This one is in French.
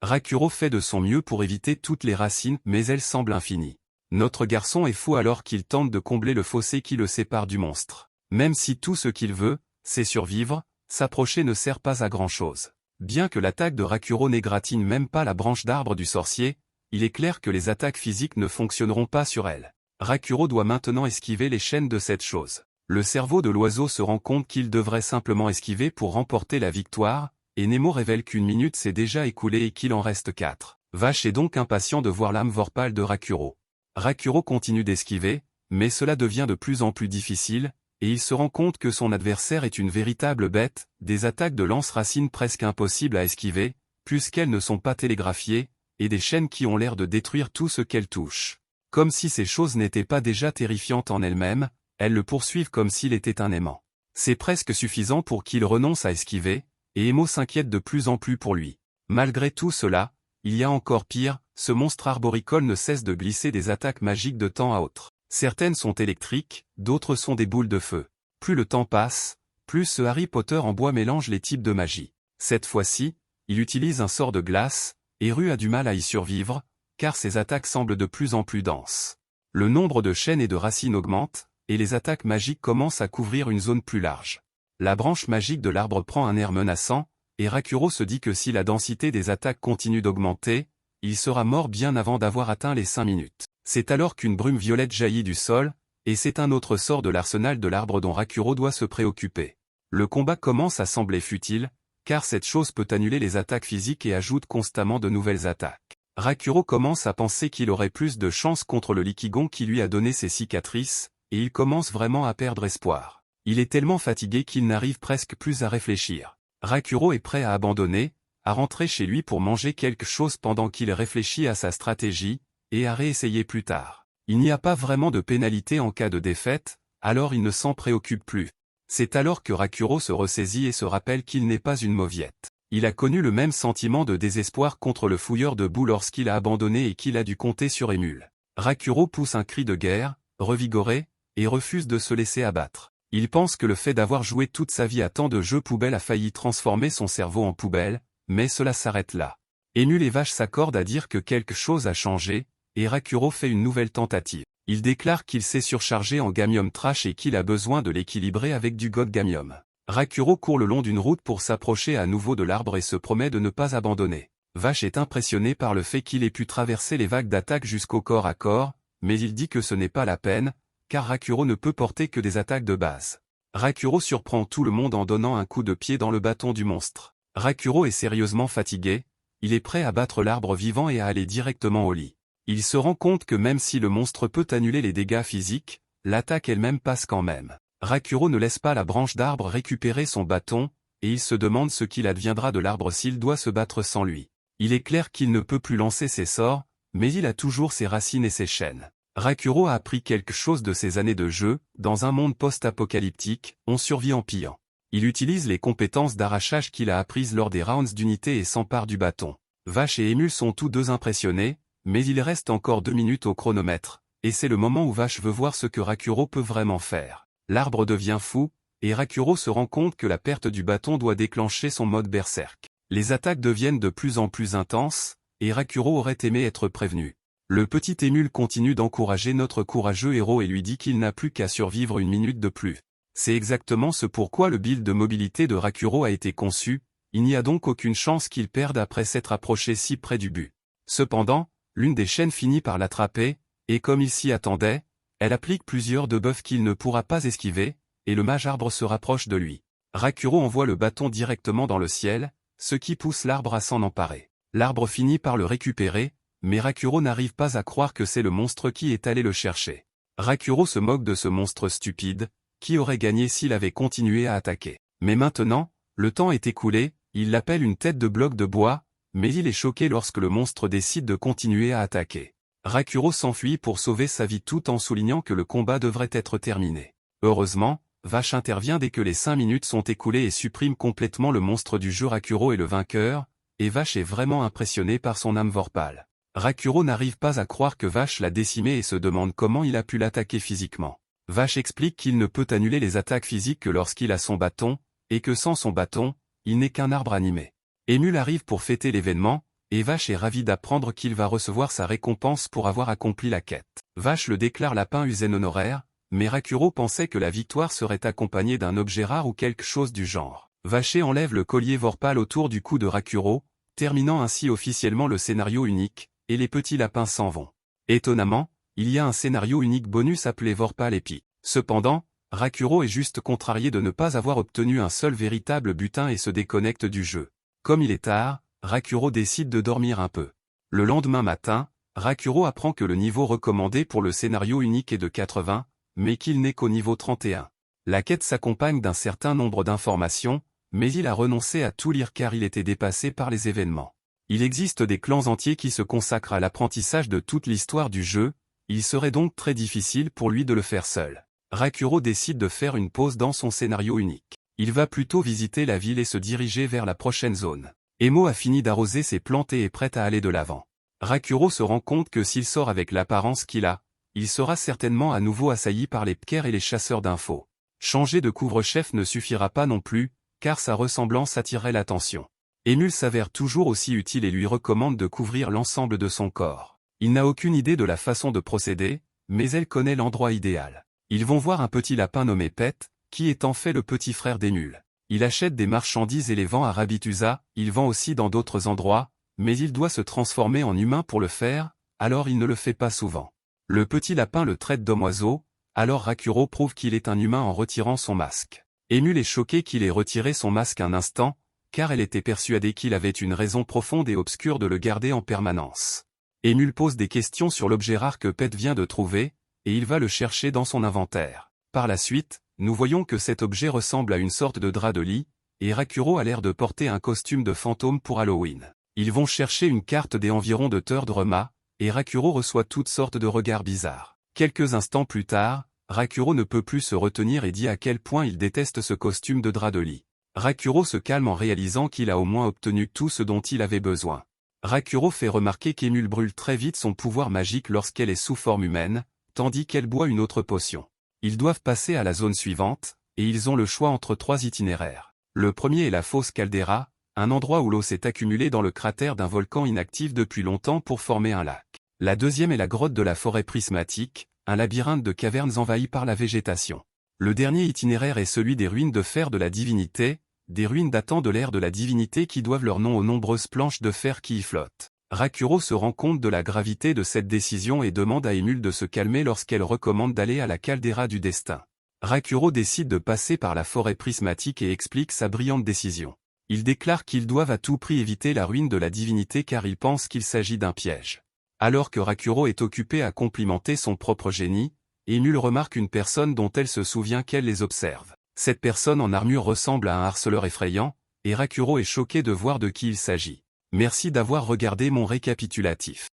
Rakuro fait de son mieux pour éviter toutes les racines, mais elles semblent infinies. Notre garçon est fou alors qu'il tente de combler le fossé qui le sépare du monstre. Même si tout ce qu'il veut, c'est survivre, s'approcher ne sert pas à grand-chose. Bien que l'attaque de Rakuro n'égratigne même pas la branche d'arbre du sorcier, il est clair que les attaques physiques ne fonctionneront pas sur elle. Rakuro doit maintenant esquiver les chaînes de cette chose. Le cerveau de l'oiseau se rend compte qu'il devrait simplement esquiver pour remporter la victoire, et Nemo révèle qu'une minute s'est déjà écoulée et qu'il en reste 4. Vache est donc impatient de voir l'âme vorpale de Rakuro. Rakuro continue d'esquiver, mais cela devient de plus en plus difficile, et il se rend compte que son adversaire est une véritable bête, des attaques de lance-racines presque impossibles à esquiver, puisqu'elles ne sont pas télégraphiées, et des chaînes qui ont l'air de détruire tout ce qu'elles touchent. Comme si ces choses n'étaient pas déjà terrifiantes en elles-mêmes, elles le poursuivent comme s'il était un aimant. C'est presque suffisant pour qu'il renonce à esquiver, et Emo s'inquiète de plus en plus pour lui. Malgré tout cela, il y a encore pire, ce monstre arboricole ne cesse de glisser des attaques magiques de temps à autre. Certaines sont électriques, d'autres sont des boules de feu. Plus le temps passe, plus ce Harry Potter en bois mélange les types de magie. Cette fois-ci, il utilise un sort de glace, et Ru a du mal à y survivre, car ses attaques semblent de plus en plus denses. Le nombre de chaînes et de racines augmente, et les attaques magiques commencent à couvrir une zone plus large. La branche magique de l'arbre prend un air menaçant, et Rakuro se dit que si la densité des attaques continue d'augmenter, il sera mort bien avant d'avoir atteint les 5 minutes. C'est alors qu'une brume violette jaillit du sol, et c'est un autre sort de l'arsenal de l'arbre dont Rakuro doit se préoccuper. Le combat commence à sembler futile, car cette chose peut annuler les attaques physiques et ajoute constamment de nouvelles attaques. Rakuro commence à penser qu'il aurait plus de chance contre le Liquigon qui lui a donné ses cicatrices, et il commence vraiment à perdre espoir. Il est tellement fatigué qu'il n'arrive presque plus à réfléchir. Rakuro est prêt à abandonner, à rentrer chez lui pour manger quelque chose pendant qu'il réfléchit à sa stratégie, et à réessayer plus tard. Il n'y a pas vraiment de pénalité en cas de défaite, alors il ne s'en préoccupe plus. C'est alors que Rakuro se ressaisit et se rappelle qu'il n'est pas une mauviette. Il a connu le même sentiment de désespoir contre le fouilleur de boue lorsqu'il a abandonné et qu'il a dû compter sur Émule. Rakuro pousse un cri de guerre, revigoré, et refuse de se laisser abattre. Il pense que le fait d'avoir joué toute sa vie à tant de jeux poubelles a failli transformer son cerveau en poubelle, mais cela s'arrête là. Émule et Vache s'accordent à dire que quelque chose a changé, et Rakuro fait une nouvelle tentative. Il déclare qu'il s'est surchargé en Gamium Trash et qu'il a besoin de l'équilibrer avec du God Gamium. Rakuro court le long d'une route pour s'approcher à nouveau de l'arbre et se promet de ne pas abandonner. Vache est impressionné par le fait qu'il ait pu traverser les vagues d'attaque jusqu'au corps à corps, mais il dit que ce n'est pas la peine, car Rakuro ne peut porter que des attaques de base. Rakuro surprend tout le monde en donnant un coup de pied dans le bâton du monstre. Rakuro est sérieusement fatigué, il est prêt à battre l'arbre vivant et à aller directement au lit. Il se rend compte que même si le monstre peut annuler les dégâts physiques, l'attaque elle-même passe quand même. Rakuro ne laisse pas la branche d'arbre récupérer son bâton, et il se demande ce qu'il adviendra de l'arbre s'il doit se battre sans lui. Il est clair qu'il ne peut plus lancer ses sorts, mais il a toujours ses racines et ses chaînes. Rakuro a appris quelque chose de ses années de jeu, dans un monde post-apocalyptique, on survit en pillant. Il utilise les compétences d'arrachage qu'il a apprises lors des rounds d'unité et s'empare du bâton. Vache et Émule sont tous deux impressionnés, mais il reste encore 2 minutes au chronomètre, et c'est le moment où Vache veut voir ce que Rakuro peut vraiment faire. L'arbre devient fou, et Rakuro se rend compte que la perte du bâton doit déclencher son mode berserk. Les attaques deviennent de plus en plus intenses, et Rakuro aurait aimé être prévenu. Le petit Émule continue d'encourager notre courageux héros et lui dit qu'il n'a plus qu'à survivre 1 minute de plus. C'est exactement ce pourquoi le build de mobilité de Rakuro a été conçu, il n'y a donc aucune chance qu'il perde après s'être approché si près du but. Cependant, l'une des chaînes finit par l'attraper, et comme il s'y attendait, elle applique plusieurs debuffs qu'il ne pourra pas esquiver, et le mage arbre se rapproche de lui. Rakuro envoie le bâton directement dans le ciel, ce qui pousse l'arbre à s'en emparer. L'arbre finit par le récupérer, mais Rakuro n'arrive pas à croire que c'est le monstre qui est allé le chercher. Rakuro se moque de ce monstre stupide, qui aurait gagné s'il avait continué à attaquer. Mais maintenant, le temps est écoulé, il l'appelle une tête de bloc de bois, mais il est choqué lorsque le monstre décide de continuer à attaquer. Rakuro s'enfuit pour sauver sa vie tout en soulignant que le combat devrait être terminé. Heureusement, Vache intervient dès que les 5 minutes sont écoulées et supprime complètement le monstre du jeu. Rakuro est le vainqueur, et Vache est vraiment impressionné par son âme vorpale. Rakuro n'arrive pas à croire que Vache l'a décimé et se demande comment il a pu l'attaquer physiquement. Vache explique qu'il ne peut annuler les attaques physiques que lorsqu'il a son bâton, et que sans son bâton, il n'est qu'un arbre animé. Émule arrive pour fêter l'événement, et Vache est ravi d'apprendre qu'il va recevoir sa récompense pour avoir accompli la quête. Vache le déclare lapin Usen honoraire, mais Rakuro pensait que la victoire serait accompagnée d'un objet rare ou quelque chose du genre. Vache enlève le collier Vorpal autour du cou de Rakuro, terminant ainsi officiellement le scénario unique, et les petits lapins s'en vont. Étonnamment, il y a un scénario unique bonus appelé Vorpal Epi. Cependant, Rakuro est juste contrarié de ne pas avoir obtenu un seul véritable butin et se déconnecte du jeu. Comme il est tard, Rakuro décide de dormir un peu. Le lendemain matin, Rakuro apprend que le niveau recommandé pour le scénario unique est de 80, mais qu'il n'est qu'au niveau 31. La quête s'accompagne d'un certain nombre d'informations, mais il a renoncé à tout lire car il était dépassé par les événements. Il existe des clans entiers qui se consacrent à l'apprentissage de toute l'histoire du jeu, il serait donc très difficile pour lui de le faire seul. Rakuro décide de faire une pause dans son scénario unique. Il va plutôt visiter la ville et se diriger vers la prochaine zone. Emo a fini d'arroser ses plantes et est prête à aller de l'avant. Rakuro se rend compte que s'il sort avec l'apparence qu'il a, il sera certainement à nouveau assailli par les pkers et les chasseurs d'infos. Changer de couvre-chef ne suffira pas non plus, car sa ressemblance attirerait l'attention. Emule s'avère toujours aussi utile et lui recommande de couvrir l'ensemble de son corps. Il n'a aucune idée de la façon de procéder, mais elle connaît l'endroit idéal. Ils vont voir un petit lapin nommé Pet, qui est en fait le petit frère d'Emule. Il achète des marchandises et les vend à Rabituza, il vend aussi dans d'autres endroits, mais il doit se transformer en humain pour le faire, alors il ne le fait pas souvent. Le petit lapin le traite d'homme-oiseau, alors Rakuro prouve qu'il est un humain en retirant son masque. Emule est choqué qu'il ait retiré son masque un instant, car elle était persuadée qu'il avait une raison profonde et obscure de le garder en permanence. Emule pose des questions sur l'objet rare que Pet vient de trouver, et il va le chercher dans son inventaire. Par la suite, nous voyons que cet objet ressemble à une sorte de drap de lit, et Rakuro a l'air de porter un costume de fantôme pour Halloween. Ils vont chercher une carte des environs de Turdrema, et Rakuro reçoit toutes sortes de regards bizarres. Quelques instants plus tard, Rakuro ne peut plus se retenir et dit à quel point il déteste ce costume de drap de lit. Rakuro se calme en réalisant qu'il a au moins obtenu tout ce dont il avait besoin. Rakuro fait remarquer qu'Emule brûle très vite son pouvoir magique lorsqu'elle est sous forme humaine, tandis qu'elle boit une autre potion. Ils doivent passer à la zone suivante, et ils ont le choix entre 3 itinéraires. Le premier est la fosse Caldera, un endroit où l'eau s'est accumulée dans le cratère d'un volcan inactif depuis longtemps pour former un lac. La deuxième est la grotte de la forêt prismatique, un labyrinthe de cavernes envahies par la végétation. Le dernier itinéraire est celui des ruines de fer de la divinité, des ruines datant de l'ère de la divinité qui doivent leur nom aux nombreuses planches de fer qui y flottent. Rakuro se rend compte de la gravité de cette décision et demande à Emule de se calmer lorsqu'elle recommande d'aller à la caldeira du destin. Rakuro décide de passer par la forêt prismatique et explique sa brillante décision. Il déclare qu'ils doivent à tout prix éviter la ruine de la divinité car il pense qu'il s'agit d'un piège. Alors que Rakuro est occupé à complimenter son propre génie, Emule remarque une personne dont elle se souvient qu'elle les observe. Cette personne en armure ressemble à un harceleur effrayant, et Rakuro est choqué de voir de qui il s'agit. Merci d'avoir regardé mon récapitulatif.